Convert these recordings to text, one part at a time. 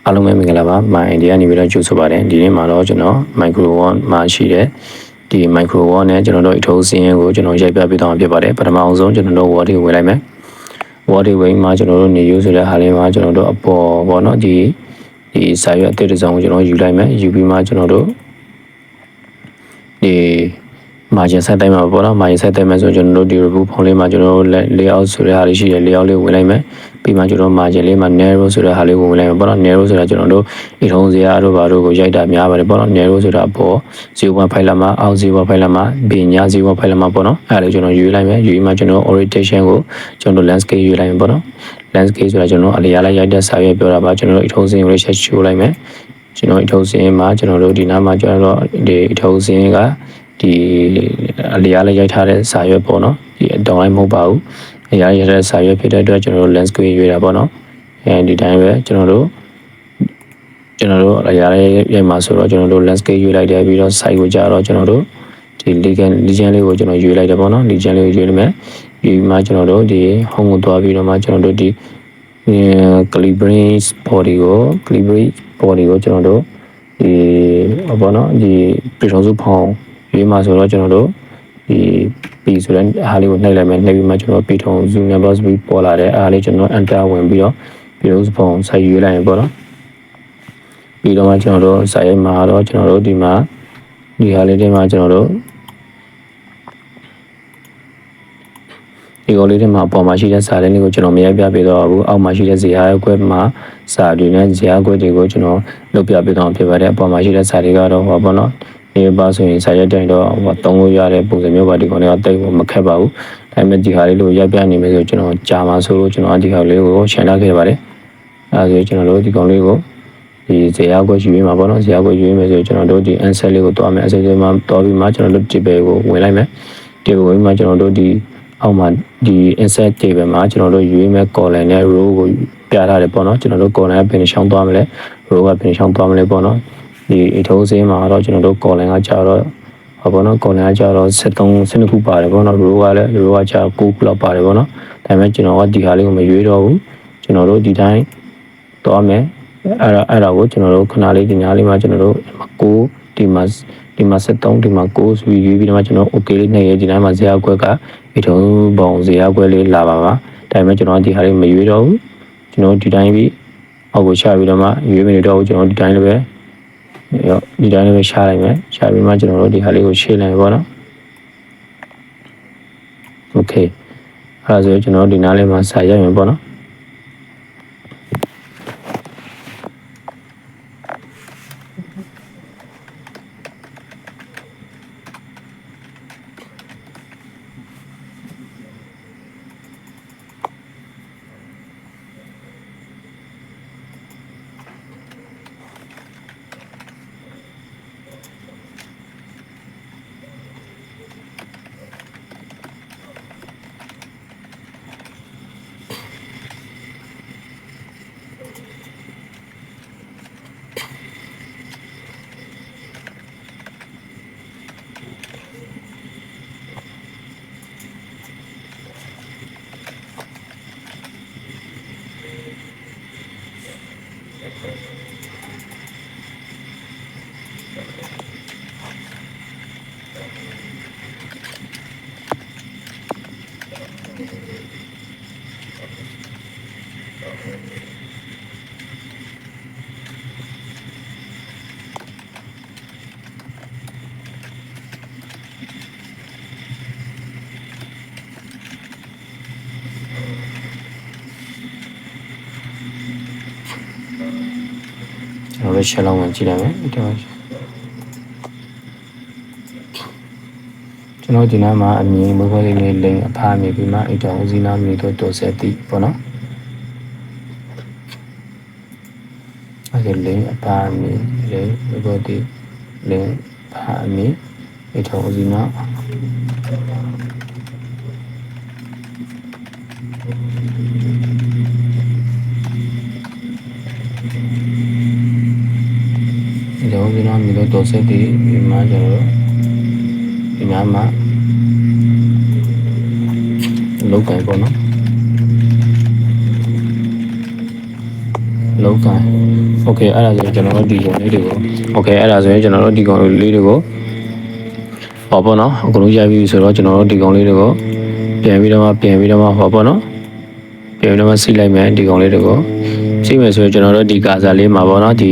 အားလုံးပဲမင်္ဂလာပါမိုင်အိန္ဒိယနေပြီးတော့ကြိုဆိုပါတယ်ဒီနေ့မှာတော့ကျွန်တော် micro one မှာရှိတဲ့ဒီ micro one နဲ့ကျွန်တော်တို့အထုံးစင်းရဲကိုကျွန်တော်ရိုက်ပြပေးသွားမှာဖြစ်ပါတယ်ပထမအောင်ဆုံးကျွန်တော်တို့ word တွေဝင်လိုက်မယ် word တွေဝင်မှာကျွန်တော်တို့နေယူဆိုတဲ့ဟာလေးမှာကျွန်တော်တို့အပေါ်ပေါ့နော်ဒီစာရွက်အသစ်တစ်စုံကိုကျွန်တော်ယူလိုက်မယ်ယူပြီးမှကျွန်တော်တို့ဒီ margin set တိုင်းမှာပေါ့နော် margin set တိုင်းမှာဆိုကျွန်တော်တို့ဒီ review ဖုန်းလေးမှာကျွန်တော်တို့ layout ဆိုတဲ့ဟာလေးရှိတယ် layout လေးဝင်လိုက်မယ်ပြီးမှကျွန်တော် margin လေးမှာ narrow ဆိုတဲ့ဟာလေးကိုဝင်လိုက်မယ်ပေါ့နော် narrow ဆိုတာကျွန်တော်တို့အထုံးစရာတို့ဘာတို့ကိုရိုက်တာများပါတယ်ပေါ့နော် narrow ဆိုတာပေါ် 0.5 လက်မှာအောက် 0.5 လက်မှာဘင်ညာ 0.5 လက်မှာပေါ့နော်အဲ့ဒါလေးကျွန်တော်ယူလိုက်မယ်ယူပြီးမှကျွန်တော် orientation ကိုကျွန်တော် landscape ယူလိုက်မယ်ပေါ့နော် landscape ဆိုတာကျွန်တော်အလျားလိုက်ရိုက်တဲ့စာရွက်ပြောတာပါကျွန်တော်အထုံးစင်းကိုလည်းချိုးလိုက်မယ်ကျွန်တော်အထုံးစင်းမှာကျွန်တော်တို့ဒီနားမှာကျွန်တော်တို့ဒီအထုံးစင်းကဒီအလျားလိုက်ရိုက်ထားတဲ့စာရွက်ပေါ့နော်ဒီအတောင်လိုက်မဟုတ်ပါဘူးအရာရတဲ့စာရွက်ဖြစ်တဲ့အတွက်ကျွန်တော်တို့ landscape ရွေးတာပေါ့နော်အဲဒီတိုင်းပဲကျွန်တော်တို့အရာရိုက်မှာဆိုတော့ကျွန်တော်တို့ landscape ရွေးလိုက်တယ်ပြီးတော့ site ကိုကြာတော့ကျွန်တော်တို့ဒီ legend လေးကိုကျွန်တော်ရွေးလိုက်တယ်ပေါ့နော် legend လေးကိုရွေးလိုက်မယ်ပြီးမှကျွန်တော်တို့ဒီ home ကိုသွားပြီးတော့မှကျွန်တော်တို့ဒီ calibrate body ကိုကျွန်တော်တို့ဒီပေါ့နော်ဒီပြည်ထောင်စုဖောင်းရွေးမှာဆိုတော့ကျွန်တော်တို့ဒီပြီးဆိုတဲ့အားလေးကိုနှိပ်လိုက်မယ်နှိပ်ပြီးမှကျွန်တော်ပြည်ထောင်စု numbers ပြီးပေါ်လာတဲ့အားလေးကျွန်တော် enter ဝင်ပြီးတော့ပြည်ထောင်စုဖောင်းဆက်ရွေးလိုက်ရင်ပေါ့နော်ပြီးတော့မှကျွန်တော်တို့စာရိုက်မှာတော့ကျွန်တော်တို့ဒီမှာဒီဟာလေးတွေမှာကျွန်တော်တို့ဒီကောလေးတွေမှာအပေါ်မှာရှိတဲ့စာလေးတွေကိုကျွန်တော်မရိုက်ပြပေးတော့ဘူးအောက်မှာရှိတဲ့ဇေယျအကွက်မှာစာတွေနဲ့ဇေယျအကွက်တွေကိုကျွန်တော်လုပ်ပြပေးတော့ဖြစ်ပါတယ်အပေါ်မှာရှိတဲ့စာတွေကတော့ဟောပေါ့နော်ဒီပါဆိုရင်စာရိုက်တိုင်းတော့ဟိုသုံးလို့ရတဲ့ပုံစံမျိုးပါဒီကောင်တွေကတိတ်မခက်ပါဘူးဒါပေမဲ့ဒီဟာလေးလို့ရိုက်ပြနေမယ်ဆိုကျွန်တော်ကြာမှာဆိုလို့ကျွန်တော်ဒီဟာလေးကိုရှင်းလာခဲ့ပါတယ်အဲဒါဆိုကျွန်တော်တို့ဒီကောင်လေးကိုဒီဇေယျကွက်ယူရမှာပေါ့နော်ဇေယျကွက်ယူရမယ်ဆိုကျွန်တော်တို့ဒီ answer လေးကိုတွားမယ် answer လေးမှာတွားပြီးမှကျွန်တော်တို့ table ကိုဝင်လိုက်မယ် table ဝင်မှကျွန်တော်တို့ဒီအောက်မှာဒီ insert table မှာကျွန်တော်တို့ယူရမယ် column နဲ့ row ကိုပြထားတယ်ပေါ့နော်ကျွန်တော်တို့ column ကဘယ်နှချောင်းသွားမလဲ row ကဘယ်နှချောင်းသွားမလဲပေါ့နော်ဒီအထုံးစင်းမှာတော့ကျွန်တော်တို့ column ကကြာတော့ဟောပေါ့နော် column ကကြာတော့12ခုပါတယ်ပေါ့နော် row ကလည်း row ကကြာ9ခုလောက်ပါတယ်ပေါ့နော်ဒါပေမဲ့ကျွန်တော်ကဒီဟာလေးကိုမရွေးတော့ဘူးကျွန်တော်တို့ဒီတိုင်းသွားမယ်အဲ့ဒါကိုကျွန်တော်တို့ခဏလေးဒီညာလေးမှာကျွန်တော်တို့9ဒီမှာ73ဒီမှာ9ဆိုပြီးရွေးပြီးတော့ကျွန်တော် okay လေးနှိပ်ရဒီတိုင်းမှာဇေယျကွက်ကအထုံးပုံဇေယျကွက်လေးလာပါဒါပေမဲ့ကျွန်တော်ဒီဟာလေးမရွေးတော့ဘူးကျွန်တော်ဒီတိုင်းပြီးအောက်ကိုချပြီးတော့မှရွေးမနေတော့ဘူးကျွန်တော်ဒီတိုင်းလေးပဲဒီတိုင်းလေးပဲရှားလိုက်မယ်ရှားပြီးမှကျွန်တော်တို့ဒီဟာလေးကိုရှင်းလိုက်ပေါ့နော် okay အဲ့ဒါဆိုကျွန်တော်ဒီနားလေးမှာစာရိုက်မယ်ပေါ့နော်ကျွန်တော်တို့ရှယ်လောက်ဝင်ကြည့်လိုက်မယ်ကျွန်တော်ဒီနားမှာအမြင်မဟုတ်သေးတဲ့လိန်အဖားမြင်ပြီးမှအိတ်တော်ဦးစီးနားမြင်တော့တော်ဆက်တိပေါ့နော်အဲ့ဒီလိန်အဖားမြင်လိန်ဘုဒ္ဓလိန်အဖားမြင်အိတ်တော်ဦးစီးနားကျွန်တော်တို့မြင်လို့တော်ဆက်တိဒီမှာကျွန်တော်တို့ဒီနားမှာလောက်ကန်ပေါ့နော် လောက်ကန်โอเคအဲ့ဒါဆိုရင်ကျွန်တော်တို့ဒီကောင်လေးတွေကိုโอเคအဲ့ဒါဆိုရင်ကျွန်တော်တို့ဒီကောင်လေးတွေကိုဟောပေါ့နော်အကုန်လုံးရိုက်ပြီးဆိုတော့ကျွန်တော်တို့ဒီကောင်လေးတွေကိုပြန်ပြီးတော့မှဟောပေါ့နော်ပြန်ပြီးတော့မှစီးလိုက်မယ်ဒီကောင်လေးတွေကိုစီးမယ်ဆိုရင်ကျွန်တော်တို့ဒီကာစာလေးမှာပေါ့နော်ဒီ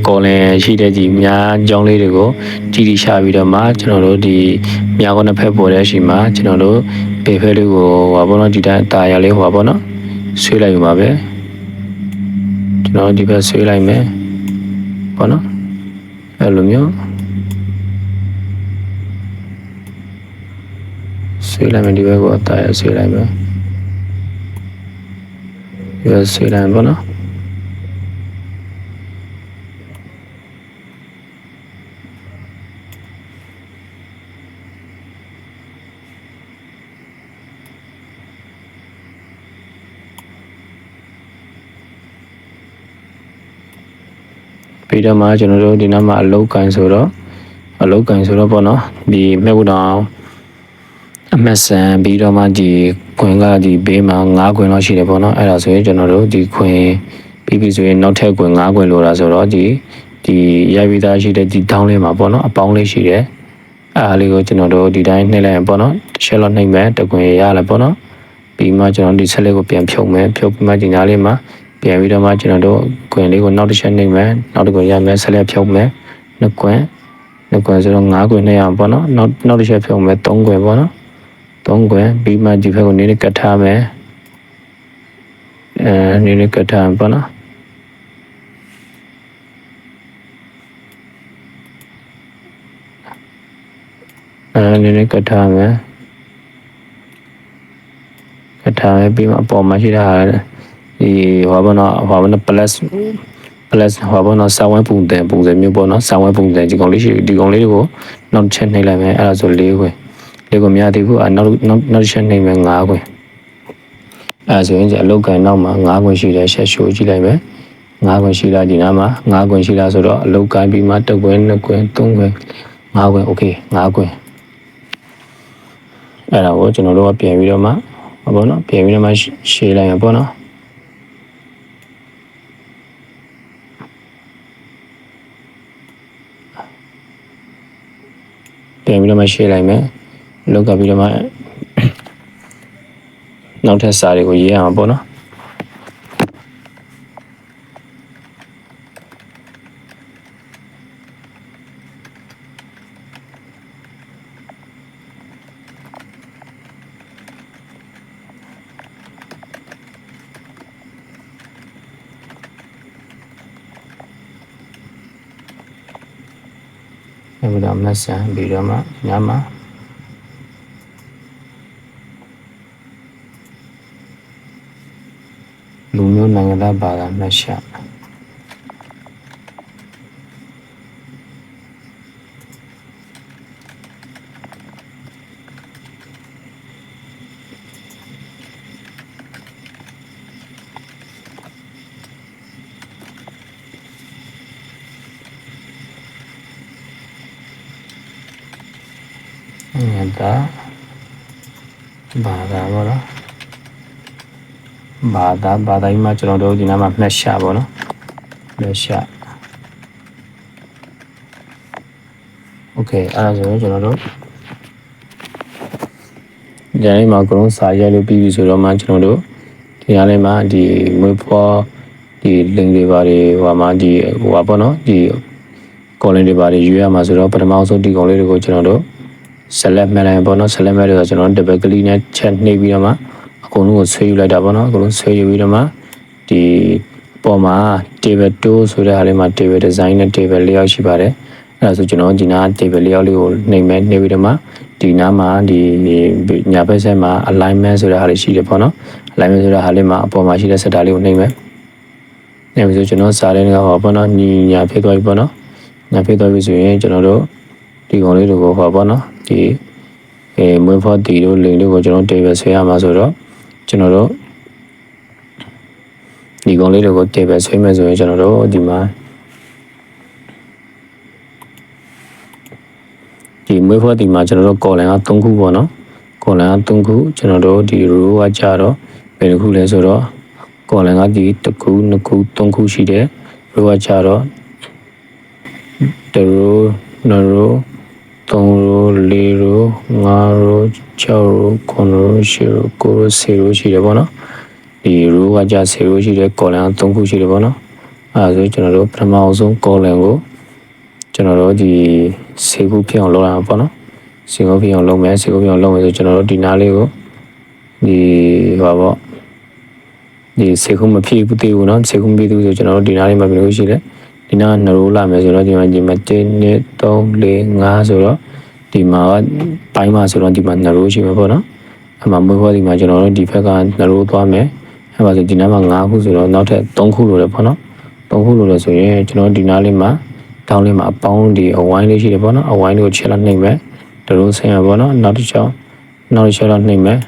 ကော်လင်ရှိတဲ့ဒီမြားကြောင်းလေးတွေကိုတီရှာပြီးတော့မှကျွန်တော်တို့ဒီမြားကောနှစ်ဖက်ပေါ်တဲ့အချိန်မှာကျွန်တော်တို့ပေဖက်လေးကိုဟောပေါ့နော်ဒီတိုင်းတာရလေးဟောပေါ့နော်ဆွေးလိုက်ယူပါပဲကျွန်တော်ဒီဘက်ဆွေးလိုက်မယ်ပေါ့နော်အဲ့လိုမျိုးဆွေးလိုက်မယ်ဒီဘက်ကိုတာရဆွေးလိုက်မယ်ဒီဘက်ဆွေးလိုက်ပေါ့နော်ပြီးတော့မှကျွန်တော်တို့ဒီနားမှာအလုတ်ကန်ဆိုတော့ပေါ့နော်ဒီမြက်ဝတောင်အမက်ဆန်ပြီးတော့မှဒီခွင်ကဒီဘေးမှာ9ခွင်လောက်ရှိတယ်ပေါ့နော်အဲ့ဒါဆိုရင်ကျွန်တော်တို့ဒီခွင်ပြီးပြီဆိုရင်နောက်ထပ်ခွင်9ခွင်လိုတာဆိုတော့ဒီရိုက်ပြီးသားရှိတဲ့ဒီတောင်းလေးမှာပေါ့နော်အပေါင်းလေးရှိတယ်အားလေးကိုကျွန်တော်တို့ဒီတိုင်းနှိပ်လိုက်ရင်ပေါ့နော်တစ်ချက်လောက်နှိပ်မယ်တခွင်ရလာပေါ့နော်ပြီးမှကျွန်တော်ဒီဆက်လေးကိုပြန်ဖြုတ်မယ်ဖြုတ်ပြီးမှဒီနားလေးမှာပြန်ပြီးတော့မှကျွန်တော်တို့ခွင်လေးကိုနောက်တစ်ချက်နှိပ်မယ်နောက်တစ်ခွင်ရမယ်ဆက်လက်ဖြုတ်မယ်နှစ်ခွင်ဆိုတော့9ခွင်နှိပ်ရအောင်ပေါ့နော်နောက်တစ်ချက်ဖြုတ်မယ်3ခွင်ပေါ့နော်3ခွင်ပြီးမှဒီဘက်ကိုနည်းနည်းကတ်ထားမယ်နည်းနည်းကတ်ထားပေါ့နော်နည်းနည်းကတ်ထားမယ်ပြီးမှအပေါ်မှာရှိတာဒီဟောဘောနော် plus ဟောဘောနော်စာဝဲပုံစံမျိုးပေါ့နော်စာဝဲပုံစံဒီကောင်လေးတွေကိုနောက်ချက်နှိပ်လိုက်မယ်အဲ့ဒါဆို4ခွင်ကိုမရသေးဘူးနောက်ချက်နှိပ်မယ်9ခွင်အဲ့ဆိုရင်အလုတ်ကန်နောက်မှာ9ခွင်ရှိတယ်ဆက်ရှိုးကြည့်လိုက်မယ်9ခွင်ရှိလားဒီနားမှာ9ခွင်ရှိလားဆိုတော့အလုတ်ကန်ပြီးမှ1ခွင်2ခွင်3ခွင်5ခွင်โอเค5ခွင်အဲ့ဒါကိုကျွန်တော်တို့ကပြန်ပြီးတော့မှဘောနော်ပြန်ပြီးတော့မှရှေ့လိုက်ရပေါ့နော်ပြန်ပြီးတော့မှရှေ့လိုက်မယ်လောက်ကပြီးတော့မှနောက်ထပ်စာတွေကိုရေးရအောင်ပေါ့နော်အဲ့ဒါမှဆန်ပြီးတော့မှညမှာလူမျိုးနိုင်ငံသားဘာသာမှတ်ရှာဒါဘာသာပေါ့နော်ဘာသာကြီးမှာကျွန်တော်တို့ဒီနားမှာမှတ်ရှာပေါ့နော်မှတ်ရှာโอเคအဲ့ဒါဆိုရင်ကျွန်တော်တို့ဒီနေ့မှာကရုံးစာရိုက်လို့ပြီးပြီဆိုတော့မှကျွန်တော်တို့ဒီနားလေးမှာဒီမွေးဖွားဒီလင်တွေပါတွေဟိုမှာဒီဟိုပါပေါ့နော်ဒီကော်လင်တွေပါတွေယူရမှာဆိုတော့ပထမဆုံးဒီကောင်လေးတွေကိုကျွန်တော်တို့ဆက်လက်မှတ်လိုက်ပေါ့နော်ဆက်လက်မှတ်လို့ဆိုကျွန်တော်တပက်ကလေးနဲ့ချက်နှိပ်ပြီးတော့မှအကုန်လုံးကိုဆွဲယူလိုက်တာပေါ့နော်အကုန်လုံးဆွဲယူပြီးတော့မှဒီပေါ်မှာ table 2ဆိုတဲ့ဟာလေးမှာ table design နဲ့ table layout ရှိပါတယ်အဲ့ဒါဆိုကျွန်တော်ဒီနား table layout လေးကိုနှိပ်မယ်နှိပ်ပြီးတော့မှဒီနားမှာဒီညာဘက်ဆက်မှာ alignment ဆိုတဲ့ဟာလေးရှိတယ်ပေါ့နော် alignment ဆိုတဲ့ဟာလေးမှာအပေါ်မှာရှိတဲ့ set လေးကိုနှိပ်မယ်နှိပ်ပြီးဆိုကျွန်တော်စာလေးကဟောပေါ့နော်ညီညာဖြစ်သွားပြီပေါ့နော်ညာဖြစ်သွားပြီဆိုရင်ကျွန်တော်တို့ဒီကောင်လေးတွေကိုဟောပေါ့နော်ဒီမွေးဖွားတီတို့လိန်တို့ကိုကျွန်တော် table ဆွဲရမှာဆိုတော့ကျွန်တော်တို့ဒီကောင်လေးတွေကို table ဆွဲမယ်ဆိုရင်ကျွန်တော်တို့ဒီမှာဒီမွေးဖွားတီမှာကျွန်တော်တို့ column က3ခုပေါ့နော် column က3ခုကျွန်တော်တို့ဒီ row ကကြတော့ဘယ်တစ်ခုလဲဆိုတော့ ကော်လန်ကဒီတစ်ခုနှစ်ခုသုံးခုရှိတယ်ရိုးကကြတော့တရိုးနှစ်ရိုးသုံးရိုးလေးရိုးငါးရိုး၆ရိုး9ရိုး10ရိုး9ရိုး10ရိုးရှိတယ်ပေါ့နော်ဒီရိုးကကြ10ရိုးရှိတယ်ကော်လန်က3ခုရှိတယ်ပေါ့နော်အဲဒါဆိုကျွန်တော်တို့ပထမအောင်ဆုံးကော်လန်ကိုကျွန်တော်တို့ဒီ10ခုဖြစ်အောင်လုပ်ရအောင်ပေါ့နော်10ခုဖြစ်အောင်လုပ်မယ်10ခုဖြစ်အောင်လုပ်မယ်ဆိုကျွန်တော်တို့ဒီနားလေးကိုဒီဟာပေါ့ဒီ10ခုမဖြစ်ဘူးသေးဘူးเนาะ10ခုမဖြစ်ဘူးဆိုကျွန်တော်တို့ဒီနားလေးမှာဘယ်လိုရှိလဲဒီနား2ရိုးလာမယ်ဆိုတော့ဒီမှာ1 2 3 4 5ဆိုတော့ဒီမှာကပိုင်းမှာဆိုတော့ဒီမှာ2ရိုးရှိမှာပေါ့နော်အမှမွေးဖွားဒီမှာကျွန်တော်တို့ဒီဘက်က2ရိုးသွားမယ်အဲ့ပါဆိုဒီနားမှာ5ခုဆိုတော့နောက်ထပ်3ခုလိုတယ်ပေါ့နော်3ခုလိုတယ်ဆိုရင်ကျွန်တော်ဒီနားလေးမှာတောင်းလေးမှာအပေါင်းဒီအဝိုင်းလေးရှိတယ်ပေါ့နော်အဝိုင်းလေးကိုချက်လိုက်နှိမ့်မယ်2ရိုးဆင်းရပေါ့နော်နောက်တစ်ချောင်းချက်လိုက်နှိမ့်မယ်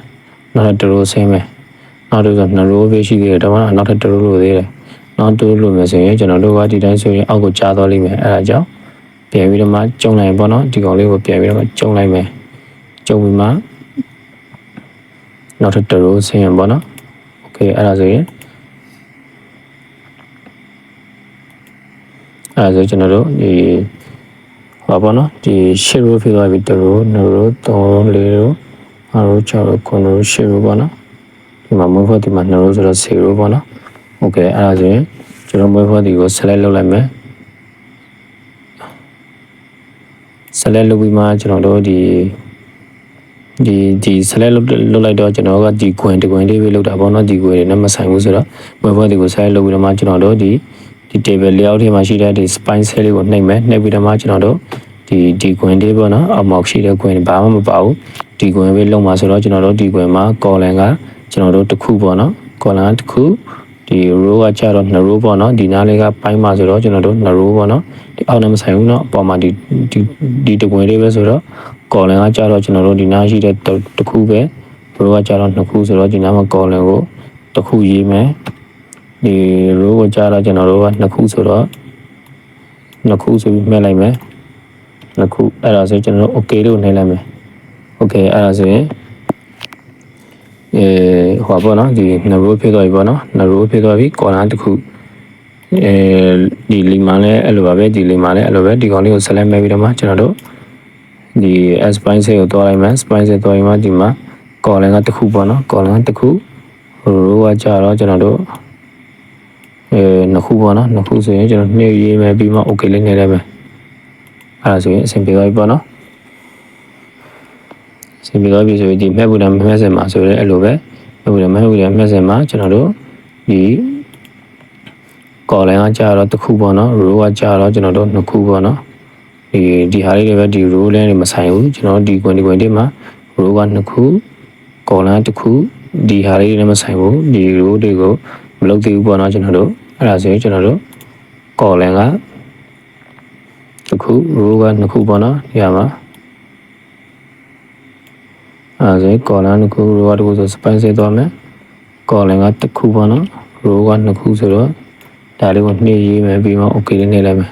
နောက်2ရိုးဆင်းမယ်နောက်တော့2ရိုးပဲရှိသေးတယ်ဒါမှနောက်ထပ်2ရိုးလိုသေးတယ်နောက်2ရိုးလိုမယ်ဆိုရင်ကျွန်တော်တို့ကဒီတိုင်းဆိုရင်အောက်ကိုကြားသွားလိမ့်မယ်အဲဒါကြောင့်ပြန်ပြီးတော့မှကျုံလိုက်ပေါ့နော်ဒီကောင်လေးကိုပြန်ပြီးတော့မှကျုံလိုက်မယ်ကျုံပြီးမှနောက်ထပ်2ရိုးဆင်းရပေါ့နော်โอเคအဲဒါဆိုရင်အဲဒါဆိုကျွန်တော်တို့ဒီဟောပေါ့နော်ဒီ10ရိုးဖြစ်သွားပြီ2ရိုး2ရိုး3ရိုး4ရိုး5ရိုး6ရိုး9ရိုး10ရိုးပေါ့နော်ဒီမှာမွေးဖွားဒီမှာ2ရိုးဆိုတော့10ရိုးပေါ့နော်โอเคအဲ့ဒါဆိုရင်ကျွန်တော်မွေးဖွားဒီကို select လုပ်လိုက်မယ် select လုပ်ပြီးမှကျွန်တော်တို့ဒီ select လုပ်လိုက်တော့ကျွန်တော်ကဒီ coin တ coin လေးပဲလုပ်တာပေါ့နော်ဒီ coin တွေနဲ့မဆိုင်ဘူးဆိုတော့မွေးဖွားဒီကို select လုပ်ပြီးတော့မှကျွန်တော်တို့ဒီ table layout ထဲမှာရှိတဲ့ဒီ spine cell လေးကိုနှိပ်မယ်နှိပ်ပြီးတော့မှကျွန်တော်တို့ဒီ coin လေးပေါ့နော်အောက်မှာရှိတဲ့ coin ဘာမှမပါဘူးဒီ coin ပဲလုံးမှာဆိုတော့ကျွန်တော်တို့ဒီ coin မှာ column ကကျွန်တော်တို့တစ်ခုပေါ့နော် column တစ်ခုဒီ row ကကြတော့2 row ပေါ့နော်ဒီနားလေးကပိုင်းမှာဆိုတော့ကျွန်တော်တို့2 row ပေါ့နော်ဒီအောက်နဲ့မဆိုင်ဘူးเนาะအပေါ်မှာဒီတကွင်လေးပဲဆိုတော့ column ကကြတော့ကျွန်တော်တို့ဒီနားရှိတဲ့တစ်ခုပဲ row ကကြတော့2ခုဆိုတော့ဒီနားမှာ column ကိုတစ်ခုရေးမယ်ဒီ row ကိုကြတော့ကျွန်တော်တို့က2ခုဆိုတော့2ခုဆိုပြီးမှတ်လိုက်မယ်2ခုအဲ့ဒါဆိုကျွန်တော်တို့ okay လို့နှိပ်လိုက်မယ် okay အဲ့ဒါဆိုရင်ဟိုပေါ့နော်ဒီ2 row ဖြစ်သွားပြီပေါ့နော်2 row ဖြစ်သွားပြီ column တစ်ခုဒီလီမာလည်းအဲ့လိုပါပဲဒီလီမာလည်းအဲ့လိုပဲဒီကောင်လေးကို select မဲ့ပြီးတော့မှကျွန်တော်တို့ဒီ spine cell ကိုတွားလိုက်မယ် spine cell တွားပြီးမှဒီမှာ column ကတစ်ခုပေါ့နော် column တစ်ခု row ကကြတော့ကျွန်တော်တို့2ခုပေါ့နော်2ခုဆိုရင်ကျွန်တော်နှိပ်ရေးမယ်ပြီးမှ okay လေးနှိပ်လိုက်မယ်အဲ့ဒါဆိုရင်အဆင်ပြေသွားပြီပေါ့နော်အဆင်ပြေသွားပြီဆိုရင်ဒီမှတ်ဖို့လည်းမှတ်စင်မှာဆိုရဲအဲ့လိုပဲမှတ်ဖို့လည်းမှတ်စင်မှာကျွန်တော်တို့ဒီ column ကကြတော့တစ်ခုပေါ့နော် row ကကြတော့ကျွန်တော်တို့2ခုပေါ့နော်ဒီဟာလေးတွေပဲဒီ row လေးတွေမဆိုင်ဘူးကျွန်တော်ဒီ coin တွေမှာ row က2ခု column တစ်ခုဒီဟာလေးတွေမဆိုင်ဘူးဒီ row တွေကိုမလုပ်သေးဘူးပေါ့နော်ကျွန်တော်တို့အဲ့ဒါဆိုရင်ကျွန်တော်တို့ column ကတစ်ခု row က2ခုပေါ့နော်ဒီဟာမှာအဲ့ဒါဆိုရင် column 2ခု row ကတစ်ခုဆို spine ဆက်သွားမယ် column ကတစ်ခုပေါ့နော် row က2ခုဆိုတော့ဒါလေးကိုနှိပ်ရေးမယ်ပြီးမှ okay လေးနှိပ်လိုက်မယ်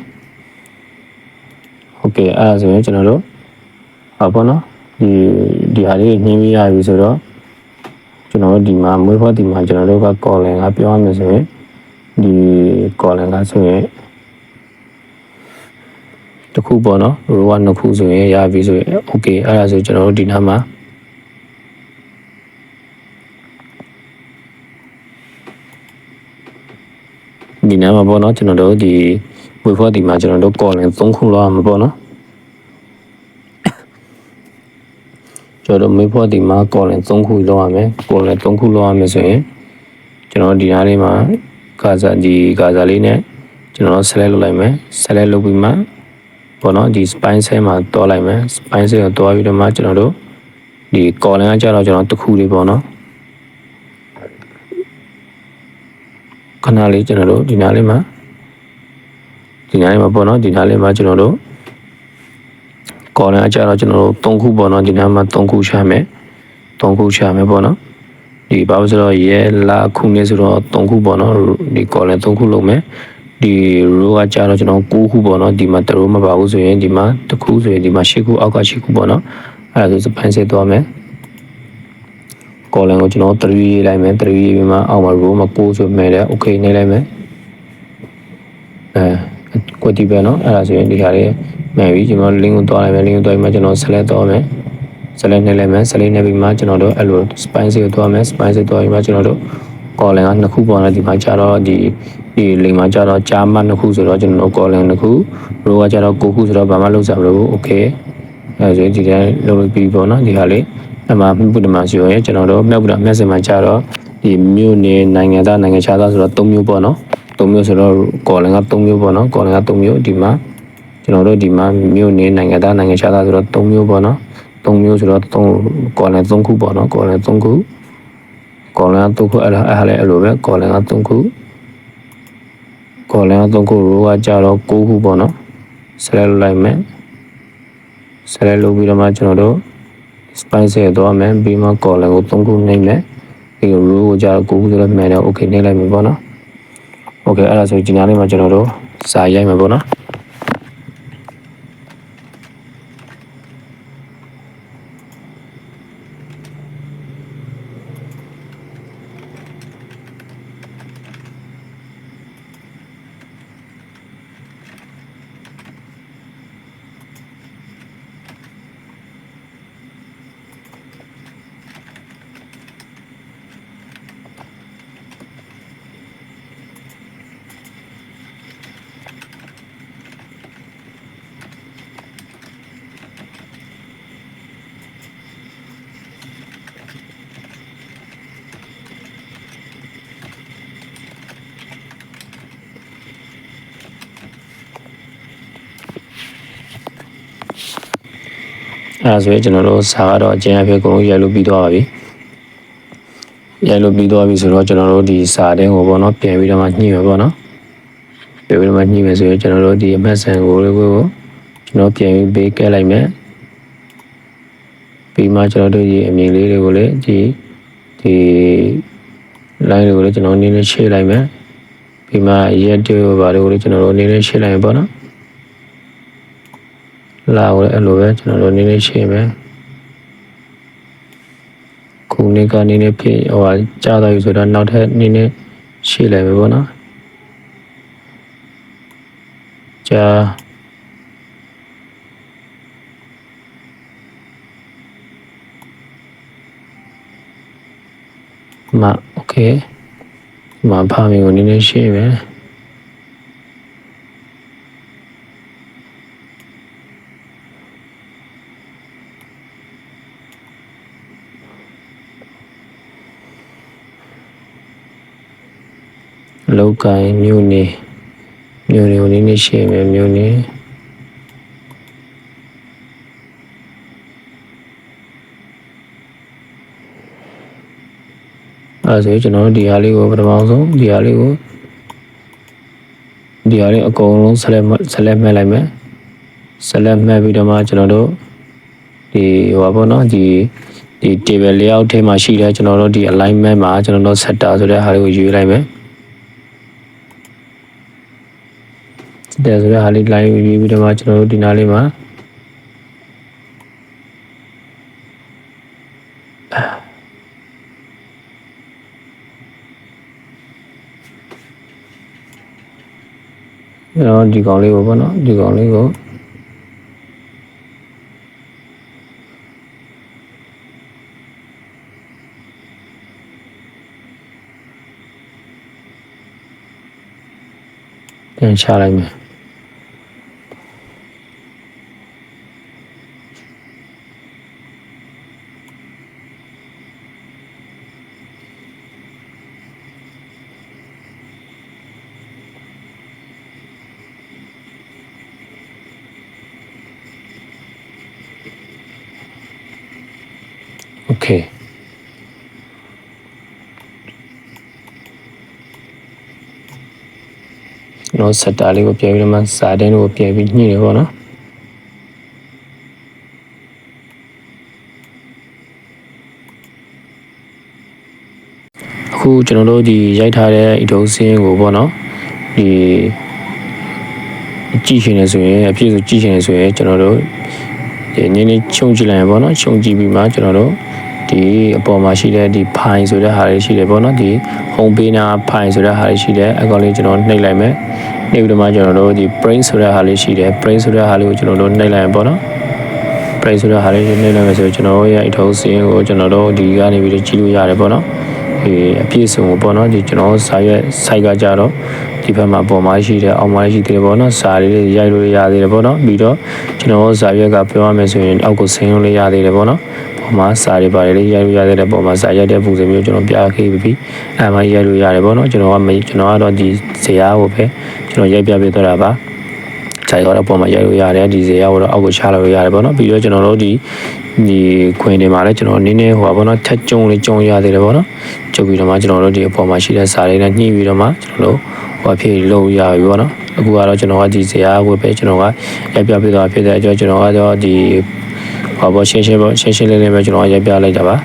okay အဲ့ဒါဆိုရင်ကျွန်တော်တို့ပေါ့နော်ဒီဟာလေးနှင်းပြီးရပြီဆိုတော့ကျွန်တော်တို့ဒီမှာမွေးဖွားဒီမှာကျွန်တော်တို့က column ကပြောရမယ်ဆိုရင်ဒီ column ကဆိုရင်တစ်ခုပေါ့နော် row က2ခုဆိုရင်ရပြီဆိုရင် okay အဲ့ဒါဆိုကျွန်တော်တို့ဒီနားမှာဒီနားမှာပေါ့နော်ကျွန်တော်တို့ဒီဝေဖွားဒီမှာကျွန်တော်တို့ column 3ခုလောက်မှာပေါ့နော်ကျွန်တော်တို့မေးဖွားဒီမှာ column 3ခုလောက်ရမယ် column 3ခုလောက်ရမယ်ဆိုရင်ကျွန်တော်ဒီနားလေးမှာကာစာလေးနဲ့ကျွန်တော် select လုပ်လိုက်မယ် select လုပ်ပြီးမှပေါ့နော်ဒီ spine cell မှာတွားလိုက်မယ် spine cell ကိုတွားပြီးတော့မှကျွန်တော်တို့ဒီ column ကကြတော့ကျွန်တော်တစ်ခုလေးပေါ့နော်ခဏလေးကျွန်တော်တို့ဒီနားလေးမှာပေါ့နော်ဒီနားလေးမှာကျွန်တော်တို့ column အကြတော့ကျွန်တော်တို့3ခုပေါ့နော်ဒီနားမှာ3ခုရှာမယ်3ခုရှာမယ်ပေါ့နော်ဒီဘာလို့ဆိုတော့ရဲလာခုနေဆိုတော့3ခုပေါ့နော်ဒီ column 3ခုလုံးမယ်ဒီ row ကကြတော့ကျွန်တော်9ခုပေါ့နော်ဒီမှာတရိုးမပါဘူးဆိုရင်ဒီမှာတစ်ခုဆိုရင်ဒီမှာ10ခုအောက်က10ခုပေါ့နော်အဲ့ဒါဆို spine ဆက်သွားမယ် ကော်လန်ကိုကျွန်တော်3ရေးလိုက်မယ်3ရေးပြီးမှအောက်မှာ row မှာ6ဆိုမဲ့တယ် okay နှိပ်လိုက်မယ်ကွက်တီပဲเนาะအဲ့ဒါဆိုရင်ဒီဟာလေးမှန်ပြီကျွန်တော် link ကိုတွားလိုက်မယ် link ကိုတွားပြီးမှကျွန်တော် select တော့မယ် select နှိပ်လိုက်မယ် select နှိပ်ပြီးမှကျွန်တော်တို့အဲ့လို spine ကိုတွားမယ် spine ကိုတွားပြီးမှကျွန်တော်တို့ column က2ခုပေါ်လာဒီမှာကျတော့ဒီ link မှာကျတော့ကြာမှ2ခုဆိုတော့ကျွန်တော်တို့ column 2ခု row ကကျတော့9ခုဆိုတော့ဘာမှလုပ်စားမလို့ okay အဲ့ဆိုဒီတိုင်းလုပ်လို့ပြီးပေါ့နော်ဒီဟာလေးအမှပုဒ်မှာဆိုရင်ကျွန်တော်တို့မြောက်ပြမျက်စင်မှာကျတော့ဒီမြို့နယ်နိုင်ငံသားနိုင်ငံခြားသားဆိုတော့3မျိုးပေါ့နော်3မျိုးဆိုတော့ column က3မျိုးပေါ့နော် column က3မျိုးဒီမှာကျွန်တော်တို့ဒီမှာမြို့နယ်နိုင်ငံသားနိုင်ငံခြားသားဆိုတော့3မျိုးပေါ့နော်3မျိုးဆိုတော့3 column 3ခုပေါ့နော် column 3ခုcolumn 3ခုအဲ့ဒါလည်းအဲ့လိုပဲ column က3ခု column 3ခု row ကကျတော့9ခုပေါ့နော် select လုပ်လိုက်မယ် select လုပ်ပြီးတော့မှကျွန်တော်တို့ spine ဆက်သွားမယ်ပြီးမှ column ကို3ခုနှိပ်မယ်ပြီးတော့ row ကိုကျတော့9ခုဆိုတော့မှန်တယ် okay နှိပ်လိုက်မယ်ပေါ့နော် okay အဲ့ဒါဆိုဒီနားလေးမှာကျွန်တော်တို့စာရိုက်မယ်ပေါ့နော်အဲ့ဒါဆိုရင်ကျွန်တော်တို့စာကတော့အကျဉ်းအဖြစ်အကုန်လုံးရိုက်လို့ပြီးသွားပါပြီရိုက်လို့ပြီးသွားပြီဆိုတော့ကျွန်တော်တို့ဒီစာတဲ့ကိုပေါ့နော်ပြန်ပြီးတော့မှညှိမယ်ပေါ့နော်ပြန်ပြီးတော့မှညှိမယ်ဆိုရင်ကျွန်တော်တို့ဒီအမှတ်စံကိုကျွန်တော်ပြန်ပြီးပေးခဲ့လိုက်မယ်ပြီးမှကျွန်တော်တို့ဒီအမြင်လေးတွေကိုလည်းဒီ line တွေကိုလည်းကျွန်တော်နည်းနည်းရှင်းလိုက်မယ်ပြီးမှရက်တွေဘာတွေကိုလည်းကျွန်တော်တို့နည်းနည်းရှင်းလိုက်မယ်ပေါ့နော်လာကိုလည်းအဲ့လိုပဲကျွန်တော်တို့နည်းနည်းရှင်းမယ်ခုနေ့ကနည်းနည်းဖြစ်ဟိုဟာကြားသွားပြီဆိုတော့နောက်ထပ်နည်းနည်းရှင်းလိုက်မယ်ပေါ့နော်ကြားokay မှာဖာမီကိုနည်းနည်းရှင်းမယ်လောက်ကင်မြို့နေကိုနည်းနည်းရှင်းမယ်မြို့နေအဲ့ဆိုကျွန်တော်တို့ဒီဟာလေးကိုပထမဆုံးဒီဟာလေးအကုန်လုံး select မှတ်လိုက်မယ် select မှတ်ပြီးတော့မှကျွန်တော်တို့ဒီဟိုပါပေါ့နော်ဒီ table layout ထဲမှာရှိတဲ့ကျွန်တော်တို့ဒီ alignment မှာကျွန်တော်တို့ setter ဆိုတဲ့ဟာလေးကိုယူလိုက်မယ် setter ဆိုတဲ့ဟာလေး line ယူပြီးတော့မှကျွန်တော်တို့ဒီနားလေးမှာဒီကောင်လေးကိုပေါ့နော်ဒီကောင်လေးကိုပြန်ချလိုက်မယ်Okay နော်စက်တာလေးကိုပြန်ပြီးတော့မှစာတန်းကိုပြန်ပြီးညှိနေပေါ့နော်အခုကျွန်တော်တို့ဒီရိုက်ထားတဲ့ idol စင်းကိုပေါ့နော်ဒီကြည့်ရှင်နေဆိုရင်အပြည့်စုံကြည့်ရှင်နေဆိုရင်ကျွန်တော်တို့ဒီနည်းနည်းချုံကြည့်လိုက်ရပေါ့နော်ချုံကြည့်ပြီးမှကျွန်တော်တို့ ဒီအပေါ်မှာရှိတဲ့ဒီဖိုင်ဆိုတဲ့ဟာလေးရှိတယ်ပေါ့နော်ဒီ home page နာဖိုင်ဆိုတဲ့ဟာလေးရှိတယ်အကောင်လေးကျွန်တော်နှိပ်လိုက်မယ်နှိပ်ပြီးတော့မှကျွန်တော်တို့ဒီ print ဆိုတဲ့ဟာလေးရှိတယ် print ဆိုတဲ့ဟာလေးကိုကျွန်တော်တို့နှိပ်လိုက်ရင်ပေါ့နော် print ဆိုတဲ့ဟာလေးနှိပ်လိုက်မယ်ဆိုကျွန်တော်တို့ရဲ့အထုပ်စင်းကိုကျွန်တော်တို့ဒီကနေပြီးကြည့်လို့ရတယ်ပေါ့နော်ဒီအပြည့်စုံကိုပေါ့နော်ဒီကျွန်တော်စာရွက် site ကကြတော့ဒီဘက်မှာပေါ်မှာရှိတယ်အောက်မှာရှိသေးတယ်ပေါ့နော်စာလေးတွေရိုက်လို့ရသေးတယ်ပေါ့နော်ပြီးတော့ကျွန်တော်စာရွက်ကပြောရမယ်ဆိုရင်အောက်ကိုဆင်းလို့ရသေးတယ်ပေါ့နော်ပေါ်မှာစာတွေပါတယ်လေးရိုက်လို့ရသေးတယ်ပေါ်မှာစာရိုက်တဲ့ပုံစံမျိုးကျွန်တော်ပြခဲ့ပြီးအဲ့မှာရိုက်လို့ရတယ်ပေါ့နော်ကျွန်တော်ကတော့ဒီဇာတ်ကိုပဲကျွန်တော်ရိုက်ပြပေးသွားတာပါခြေကတော့ပေါ်မှာရိုက်လို့ရတယ်ဒီဇာတ်ကိုတော့အောက်ကိုချလို့ရတယ်ပေါ့နော်ပြီးတော့ကျွန်တော်တို့ဒီခွင်တွေမှာလည်းကျွန်တော်နည်းနည်းဟိုပါပေါ့နော်ထက်ကျုံလေးကျုံရသေးတယ်ပေါ့နော်ကျုပ်ပြီးတော့မှကျွန်တော်တို့ဒီအပေါ်မှာရှိတဲ့စာလေးနဲ့ညှိပြီးတော့မှကျွန်တော်တို့ဟိုအဖြစ်လုပ်ရပြီပေါ့နော်အခုကတော့ကျွန်တော်ကဒီဇာတ်ကိုပဲကျွန်တော်ကရိုက်ပြပေးသွားဖြစ်တဲ့အကြောင်းကျွန်တော်ကတော့ဒီဟောပေါ့ရှင်းရှင်းလေးပဲကျွန်တော်ရိုက်ပြလိုက်တာပါ